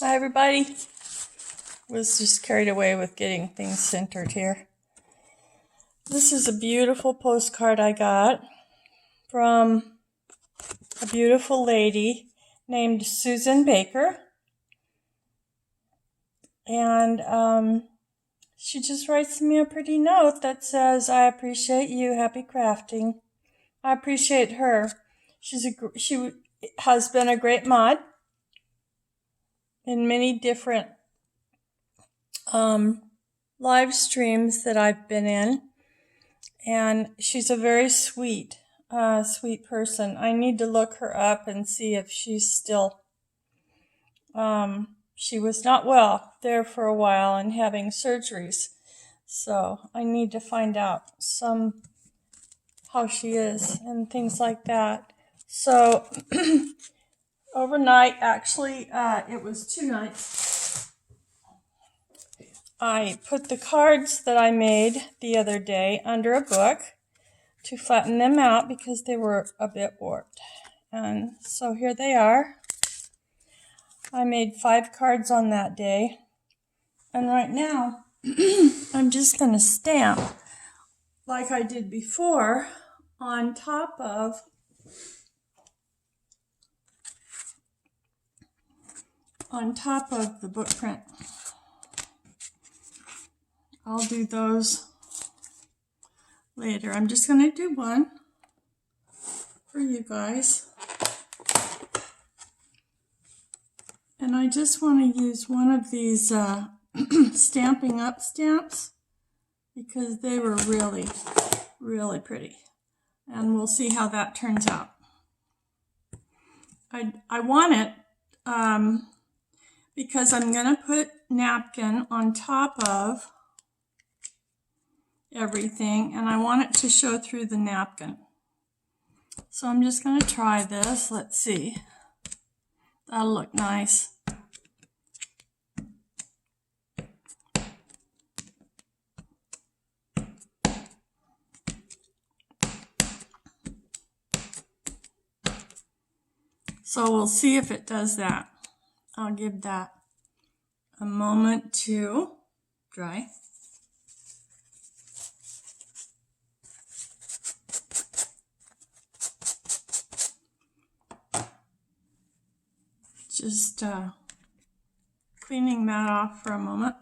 Hi everybody. Was just carried away with getting things centered here. This is a beautiful postcard I got from a beautiful lady named Susan Baker. And she just writes me a pretty note that says, "I appreciate you, happy crafting." I appreciate her. She has been a great mod in many different live streams that I've been in, and she's a very sweet person. I need to look her up and see if she's still she was not well there for a while and having surgeries, so I need to find out how she is and things like that. So overnight, actually, it was 2 nights, I put the cards that I made the other day under a book to flatten them out because they were a bit warped. And so here they are. I made 5 cards on that day. And right now, I'm just going to stamp like I did before on top of the book print. I'll do those later. I'm just going to do one for you guys. And I just want to use one of these Stamping Up stamps because they were really, really pretty. And we'll see how that turns out. I want it because I'm going to put Napkin on top of everything, and I want it to show through the napkin. So I'm just going to try this. Let's see. That'll look nice. So we'll see if it does that. I'll give that a moment to dry. Just cleaning that off for a moment.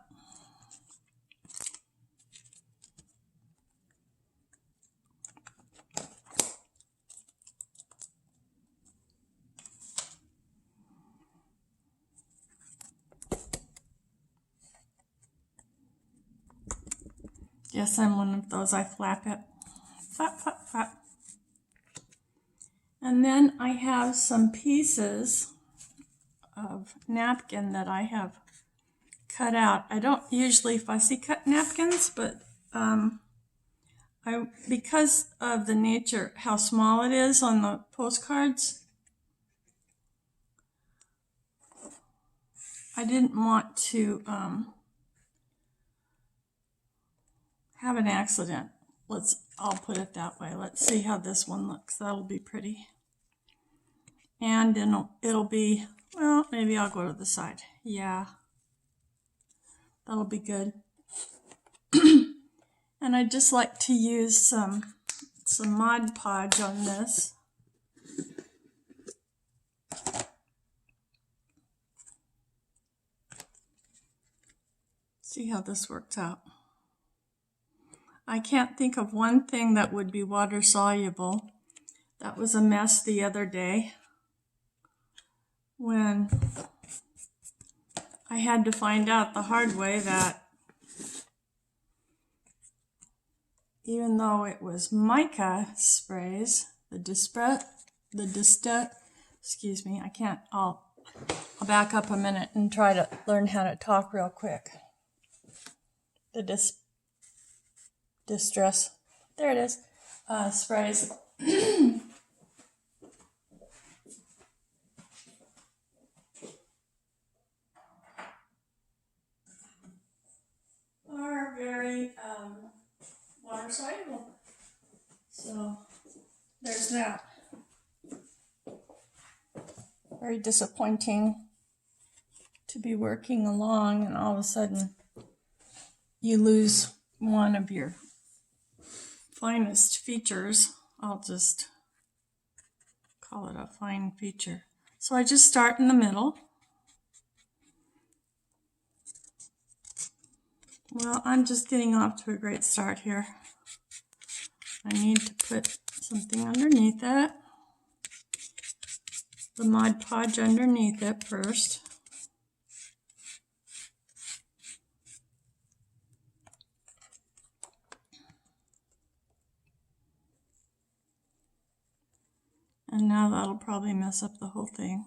Yes, I'm one of those. I flap it. Flap, flap, flap. And then I have some pieces of napkin that I have cut out. I don't usually fussy cut napkins, but because of the nature, how small it is on the postcards, I didn't want to have an accident. I'll put it that way. Let's see how this one looks. That'll be pretty. And then it'll be, well, maybe I'll go to the side. Yeah, that'll be good. And I just like to use some Mod Podge on this. See how this works out. I can't think of one thing that would be water soluble. That was a mess the other day when I had to find out the hard way that even though it was mica sprays, excuse me, I can't, I'll back up a minute and try to learn how to talk real quick. The distress, there it is, sprays. Are very water soluble. So there's that. Very disappointing to be working along and all of a sudden you lose one of your finest features. I'll just call it a fine feature. So I just start in the middle. Well, I'm just getting off to a great start here. I need to put something underneath it. The Mod Podge underneath it first. And now that'll probably mess up the whole thing.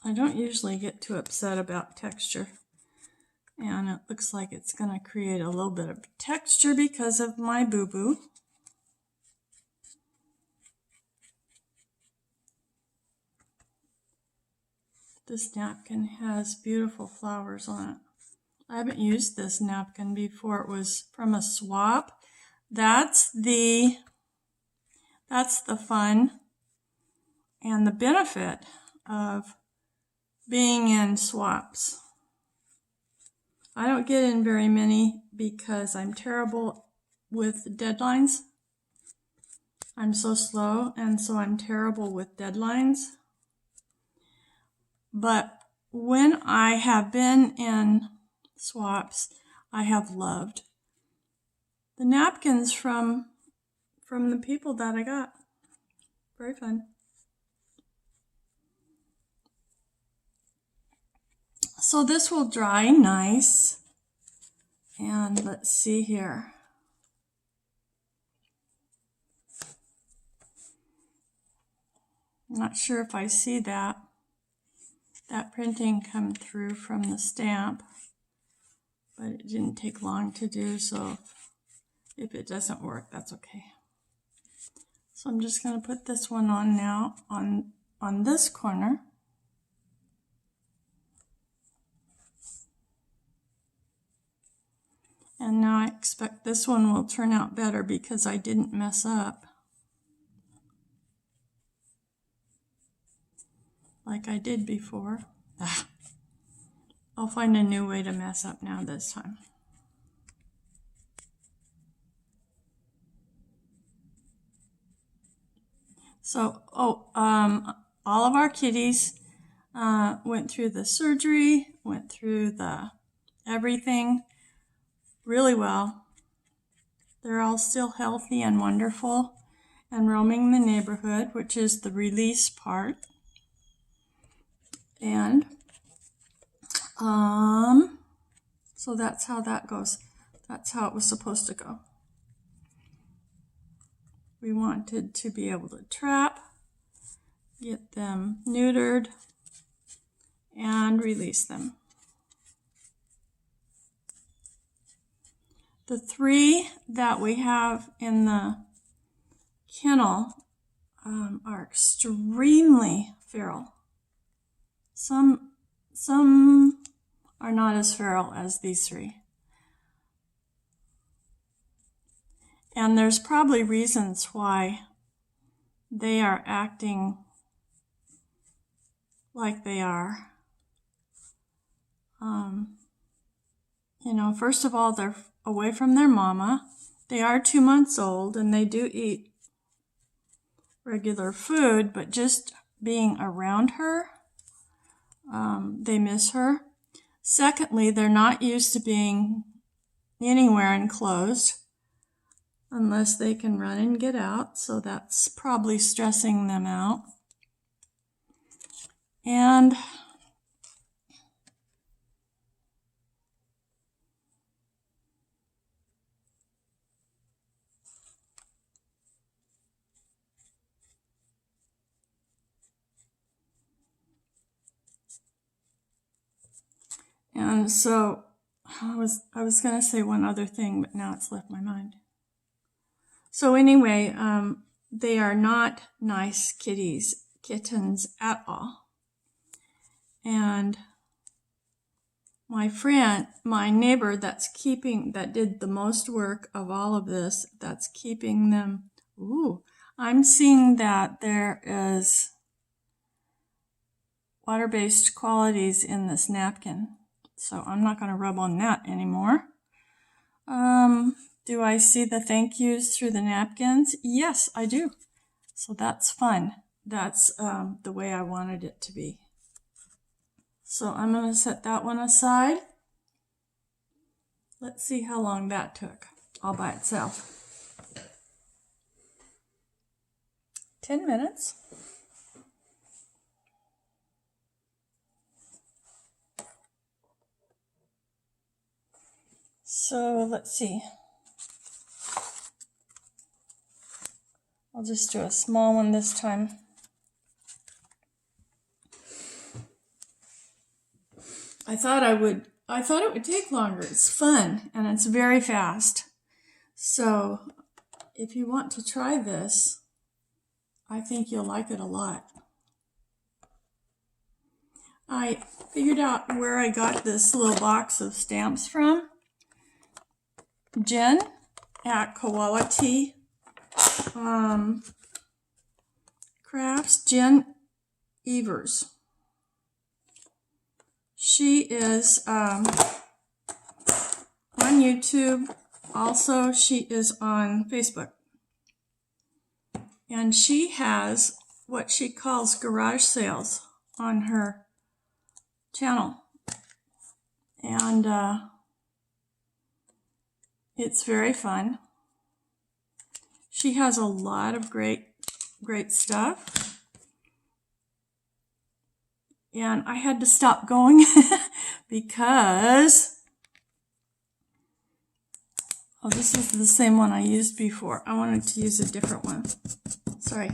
I don't usually get too upset about texture. And it looks like it's going to create a little bit of texture because of my boo-boo. This napkin has beautiful flowers on it. I haven't used this napkin before. It was from a swap. That's the fun and the benefit of being in swaps. I don't get in very many because I'm terrible with deadlines. I'm so slow, and so I'm terrible with deadlines. But when I have been in swaps, I have loved the napkins from the people that I got. Very fun. So this will dry nice. And let's see here. I'm not sure if I see that printing come through from the stamp, but it didn't take long to do, so if it doesn't work, that's okay. So I'm just going to put this one on now on this corner. And now I expect this one will turn out better because I didn't mess up like I did before. I'll find a new way to mess up now this time. So, all of our kitties went through the surgery, went through the everything really well. They're all still healthy and wonderful and roaming the neighborhood, which is the release part. And so that's how that goes. That's how it was supposed to go. We wanted to be able to trap, get them neutered, and release them. The 3 that we have in the kennel are extremely feral. Some are not as feral as these 3. And there's probably reasons why they are acting like they are. You know, first of all, they're away from their mama. They are 2 months old and they do eat regular food, but just being around her, they miss her. Secondly, they're not used to being anywhere enclosed unless they can run and get out, so that's probably stressing them out. And so I was going to say one other thing, but now it's left my mind. So anyway, they are not nice kittens at all. And my neighbor that did the most work of all of this, that's keeping them Ooh, I'm seeing that there is water-based qualities in this napkin, so I'm not going to rub on that anymore. Do I see the thank yous through the napkins? Yes, I do. So that's fun. That's the way I wanted it to be. So I'm going to set that one aside. Let's see how long that took all by itself. 10 minutes. So let's see. I'll just do a small one this time. I thought it would take longer. It's fun and it's very fast. So if you want to try this, I think you'll like it a lot. I figured out where I got this little box of stamps from. Jen at Quality Crafts, Jen Evers. She is on YouTube. Also, she is on Facebook. And she has what she calls garage sales on her channel. And it's very fun. She has a lot of great stuff. And I had to stop going because, oh, this is the same one I used before. I wanted to use a different one. Sorry.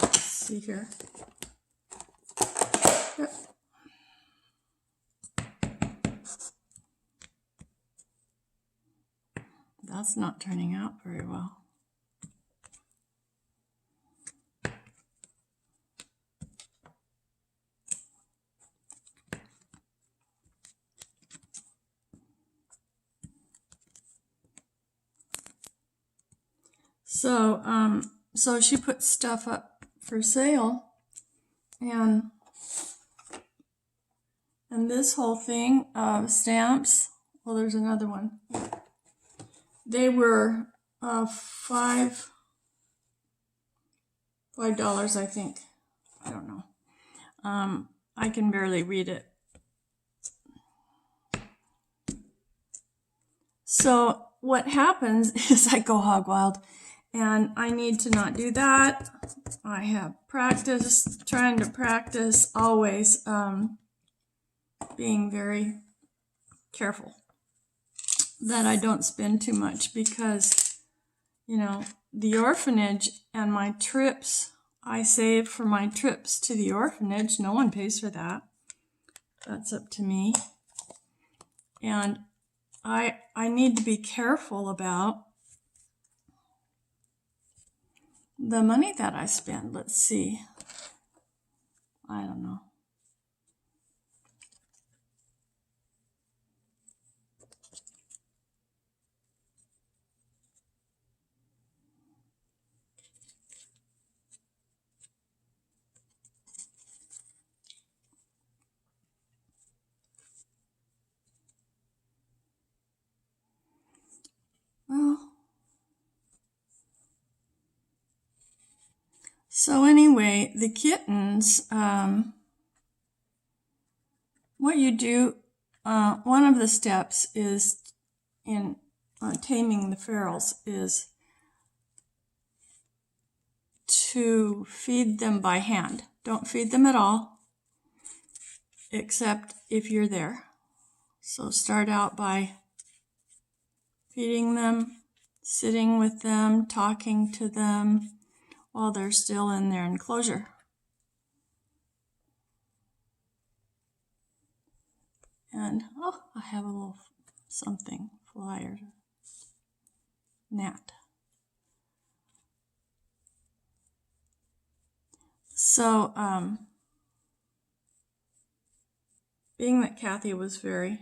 Let's see here. Yep. That's not turning out very well. So she put stuff up for sale, and this whole thing of stamps. Well, there's another one. They were $5, I think. I don't know. I can barely read it. So what happens is I go hog wild, and I need to not do that. I have trying to practice always being very careful that I don't spend too much, because, you know, the orphanage and my trips, I save for my trips to the orphanage. No one pays for that. That's up to me. And I need to be careful about the money that I spend. Let's see. I don't know. Well, so anyway, the kittens, what you do, one of the steps is in taming the ferals is to feed them by hand. Don't feed them at all, except if you're there. So start out by feeding them, sitting with them, talking to them while they're still in their enclosure. And, oh, I have a little something, flyer, gnat. So, being that Kathy was very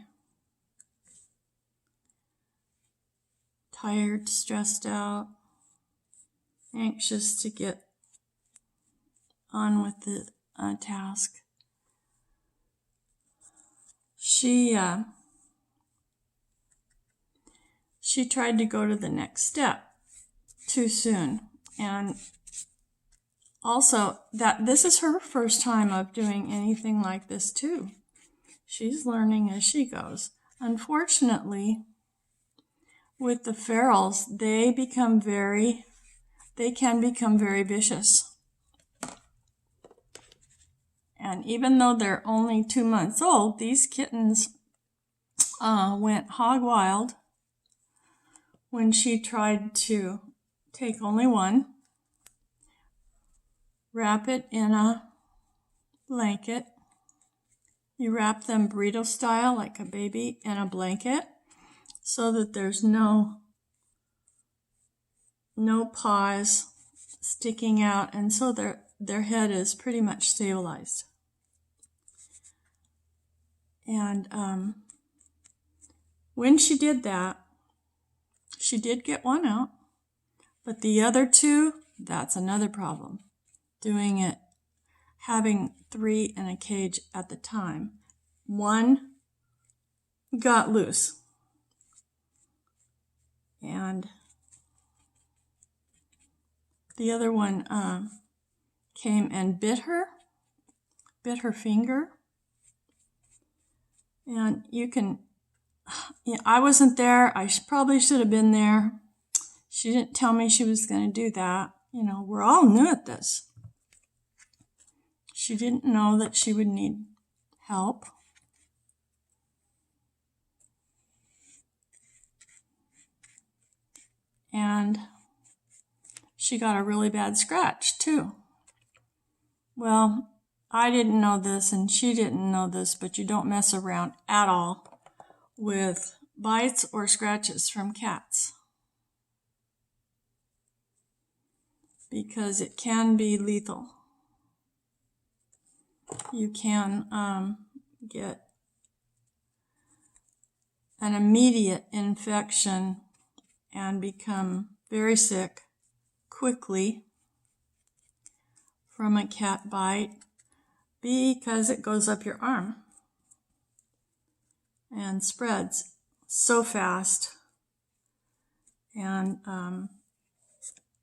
tired, stressed out, anxious to get on with the task. She tried to go to the next step too soon, and also that this is her first time of doing anything like this too. She's learning as she goes. Unfortunately, with the ferals, they can become very vicious. And even though they're only 2 months old, these kittens went hog wild when she tried to take only one, wrap it in a blanket. You wrap them burrito style, like a baby, in a blanket so that there's no paws sticking out, and so their head is pretty much stabilized. And when she did that, she did get one out, but the other two, that's another problem. Doing it, having 3 in a cage at the time. One got loose, and the other one came and bit her finger. And I wasn't there. I probably should have been there. She didn't tell me she was going to do that. We're all new at this. She didn't know that she would need help. And she got a really bad scratch too. Well, I didn't know this and she didn't know this, but you don't mess around at all with bites or scratches from cats, because it can be lethal. You can get an immediate infection and become very sick quickly from a cat bite, because it goes up your arm and spreads so fast. And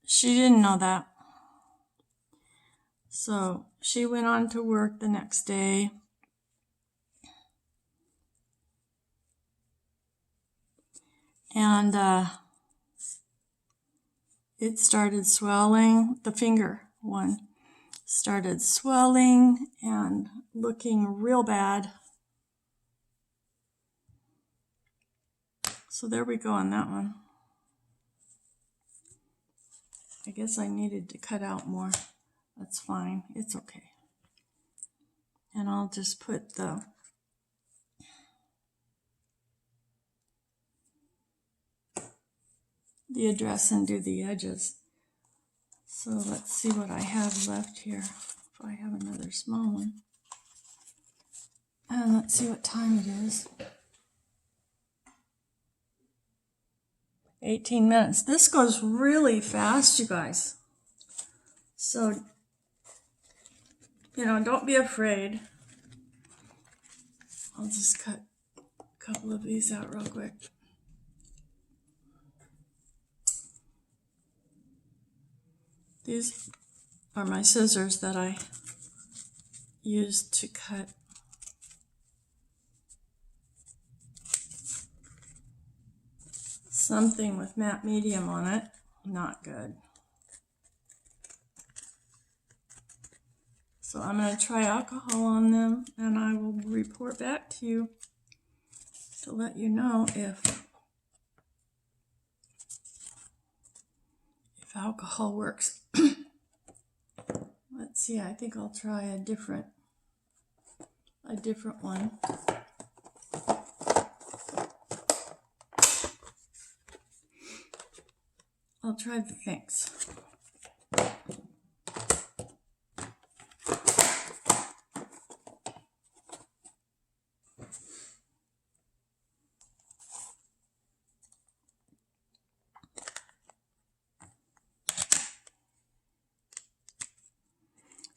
she didn't know that. So she went on to work the next day. And it started swelling. The finger one started swelling and looking real bad. So there we go on that one. I guess I needed to cut out more. That's fine. It's okay. And I'll just put the address and do the edges. So let's see what I have left here. If I have another small one. And let's see what time it is. 18 minutes. This goes really fast, you guys. So, don't be afraid. I'll just cut a couple of these out real quick. These are my scissors that I used to cut something with matte medium on it. Not good. So I'm going to try alcohol on them, and I will report back to you to let you know if alcohol works. Let's see, I think I'll try a different one. I'll try the Thinks.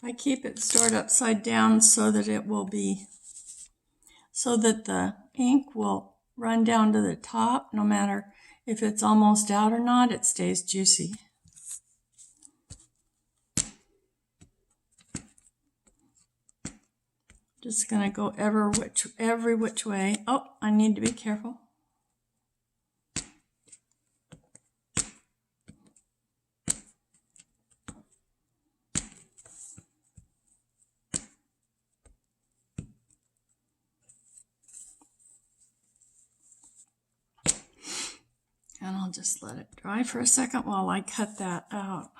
I keep it stored upside down so that the ink will run down to the top. No matter if it's almost out or not, it stays juicy. Just gonna go every which way. Oh, I need to be careful. And I'll just let it dry for a second while I cut that out.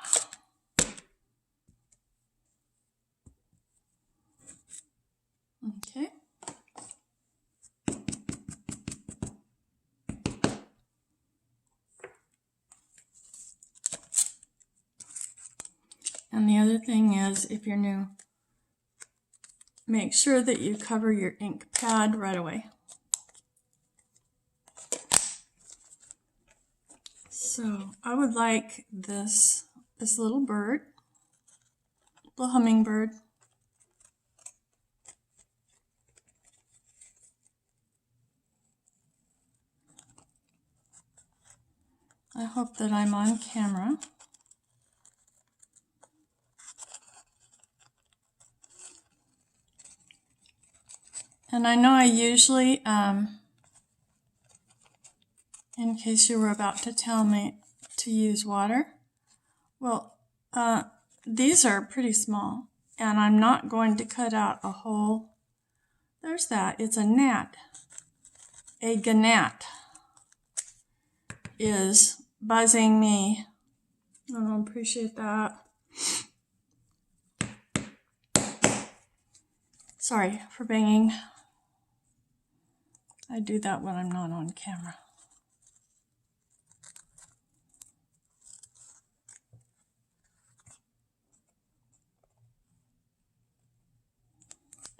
Okay. And the other thing is, if you're new, make sure that you cover your ink pad right away. So I would like this little bird, little hummingbird. I hope that I'm on camera. And I know I usually, in case you were about to tell me to use water, well, these are pretty small, and I'm not going to cut out a whole. There's that. It's a gnat. A gnat is buzzing me. I don't appreciate that. Sorry for banging. I do that when I'm not on camera.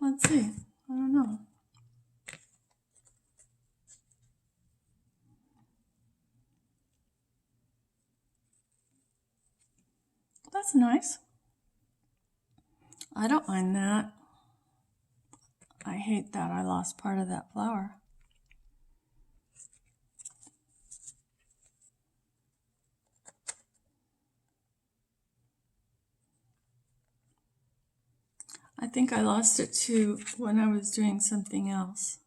Let's see. I don't know. That's nice. I don't mind that. I hate that I lost part of that flower. I think I lost it too when I was doing something else.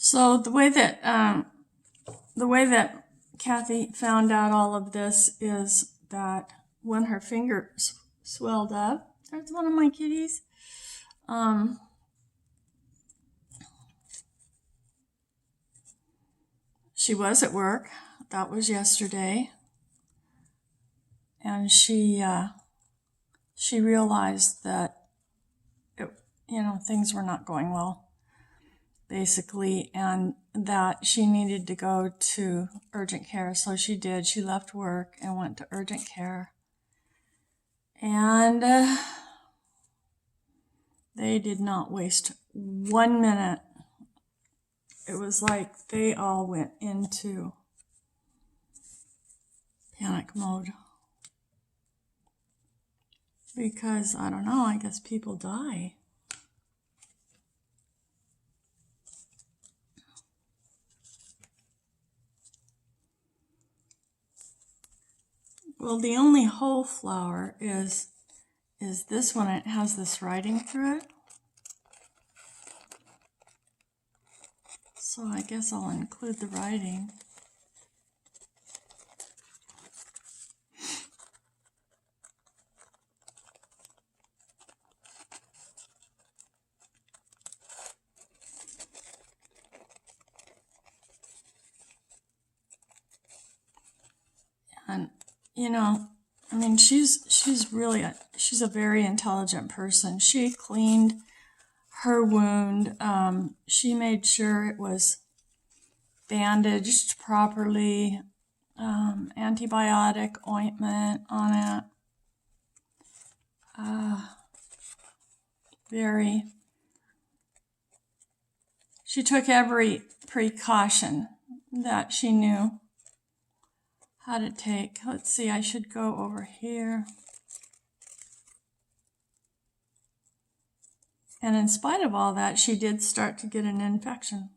So the way that Kathy found out all of this is that when her fingers swelled up, there's one of my kitties. She was at work. That was yesterday, and she realized that things were not going well, basically, and that she needed to go to urgent care. So she did. She left work and went to urgent care. And they did not waste 1 minute. It was like they all went into panic mode. Because, I don't know, I guess people die. Well, the only whole flower is this one. It has this writing through it. So I guess I'll include the writing. And I mean, she's a very intelligent person. She cleaned her wound. She made sure it was bandaged properly, antibiotic ointment on it. She took every precaution that she knew how to take. Let's see, I should go over here. And in spite of all that, she did start to get an infection.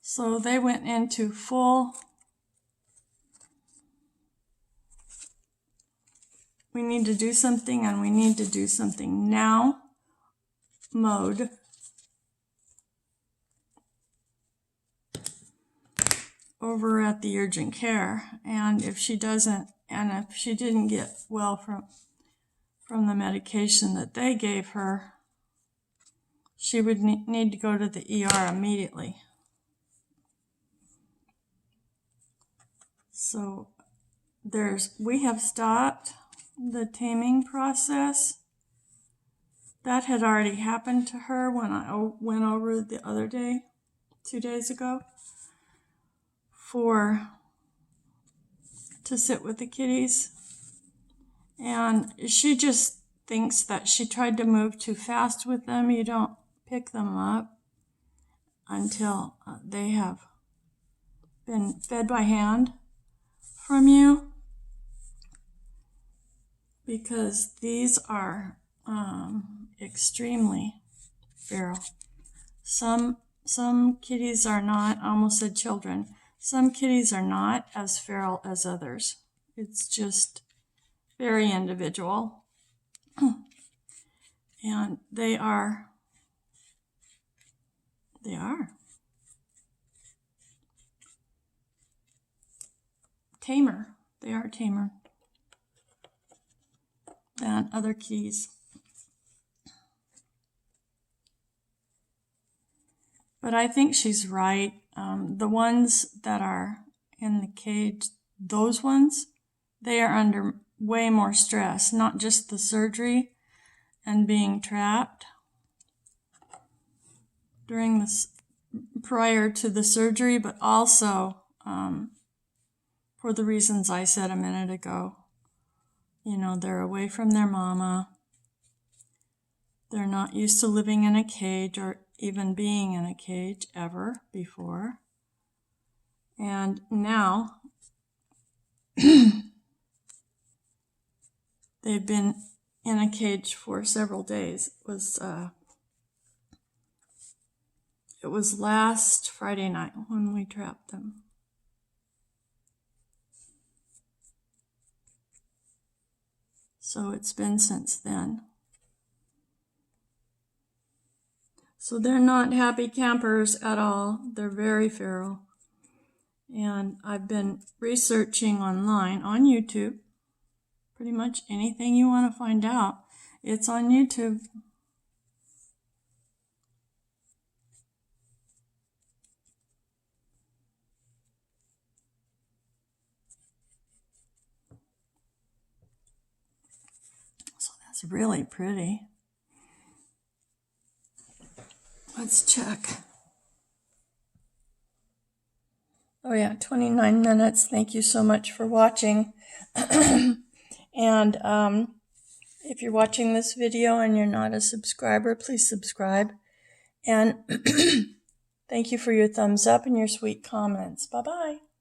So they went into full, we need to do something and we need to do something now mode. Over at the urgent care. And if she doesn't, and if she didn't get well from the medication that they gave her, she would need to go to the ER immediately. So we have stopped the taming process. That had already happened to her when I went over the other day, 2 days ago, to sit with the kitties. And she just thinks that she tried to move too fast with them. You don't pick them up until they have been fed by hand from you, because these are extremely feral. Some kitties are not, I almost said children, some kitties are not as feral as others. It's just very individual. And they are tamer. They are tamer than other kitties. But I think she's right. The ones that are in the cage, those ones, they are under way more stress, not just the surgery and being trapped prior to the surgery, but also for the reasons I said a minute ago. You know, they're away from their mama. They're not used to living in a cage or even being in a cage ever before. And now they've been in a cage for several days. It was last Friday night when we trapped them. So it's been since then. So they're not happy campers at all. They're very feral. And I've been researching online, on YouTube. Pretty much anything you want to find out, it's on YouTube. So that's really pretty. Let's check. Oh yeah, 29 minutes. Thank you so much for watching. And if you're watching this video and you're not a subscriber, please subscribe. And thank you for your thumbs up and your sweet comments. Bye-bye.